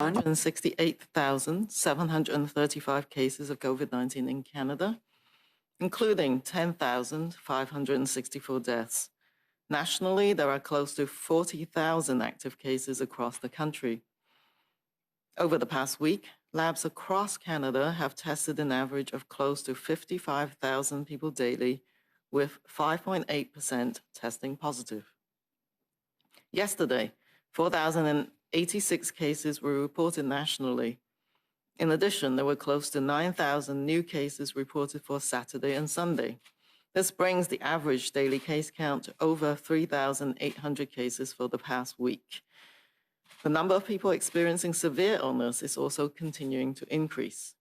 168,735 cases of COVID-19 in Canada, including 10,564 deaths. Nationally, there are close to 40,000 active cases across the country. Over the past week, labs across Canada have tested an average of close to 55,000 people daily, with 5.8% testing positive. Yesterday, 4,086 cases were reported nationally. In addition, there were close to 9,000 new cases reported for Saturday and Sunday. This brings the average daily case count to over 3,800 cases for the past week. The number of people experiencing severe illness is also continuing to increase.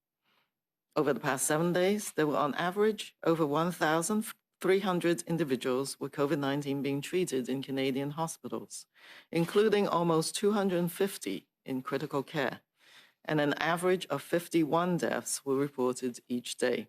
Over the past 7 days, there were on average over 1,300 individuals with COVID-19 being treated in Canadian hospitals, including almost 250 in critical care, and an average of 51 deaths were reported each day.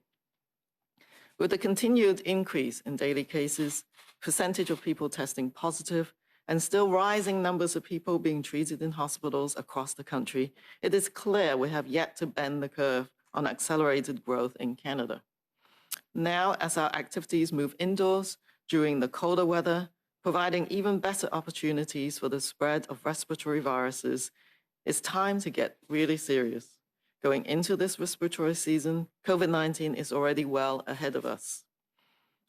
With the continued increase in daily cases, percentage of people testing positive, and still rising numbers of people being treated in hospitals across the country, it is clear we have yet to bend the curve on accelerated growth in Canada. Now, as our activities move indoors during the colder weather, providing even better opportunities for the spread of respiratory viruses, it's time to get really serious. Going into this respiratory season, COVID-19 is already well ahead of us.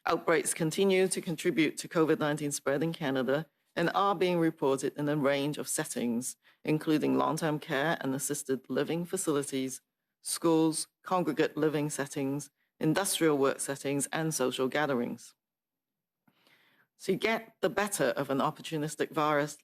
Outbreaks continue to contribute to COVID-19 spread in Canada and are being reported in a range of settings, including long-term care and assisted living facilities, schools, congregate living settings, industrial work settings, and social gatherings. So you get the better of an opportunistic virus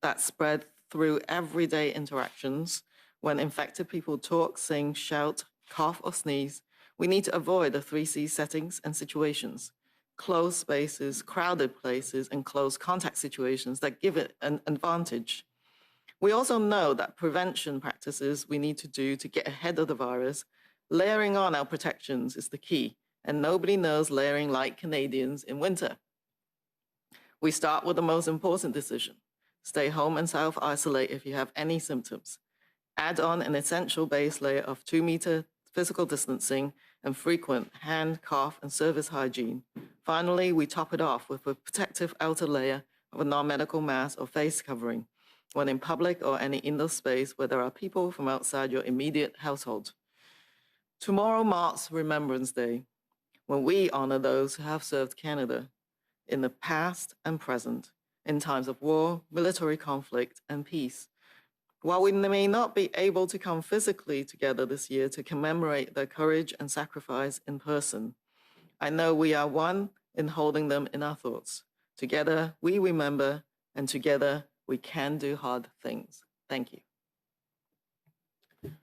that spread through everyday interactions. When infected people talk, sing, shout, cough, or sneeze, we need to avoid the 3C settings and situations: closed spaces, crowded places, and close contact situations that give it an advantage. We also know that prevention practices we need to do to get ahead of the virus, layering on our protections, is the key, and nobody knows layering like Canadians in winter. We start with the most important decision: stay home and self-isolate if you have any symptoms. Add on an essential base layer of 2-meter physical distancing and frequent hand, cough, and surface hygiene. Finally, we top it off with a protective outer layer of a non-medical mask or face covering when in public or any indoor space where there are people from outside your immediate household. Tomorrow marks Remembrance Day, when we honor those who have served Canada in the past and present, in times of war, military conflict, and peace. While we may not be able to come physically together this year to commemorate their courage and sacrifice in person, I know we are one in holding them in our thoughts. Together, we remember, and together, we can do hard things. Thank you.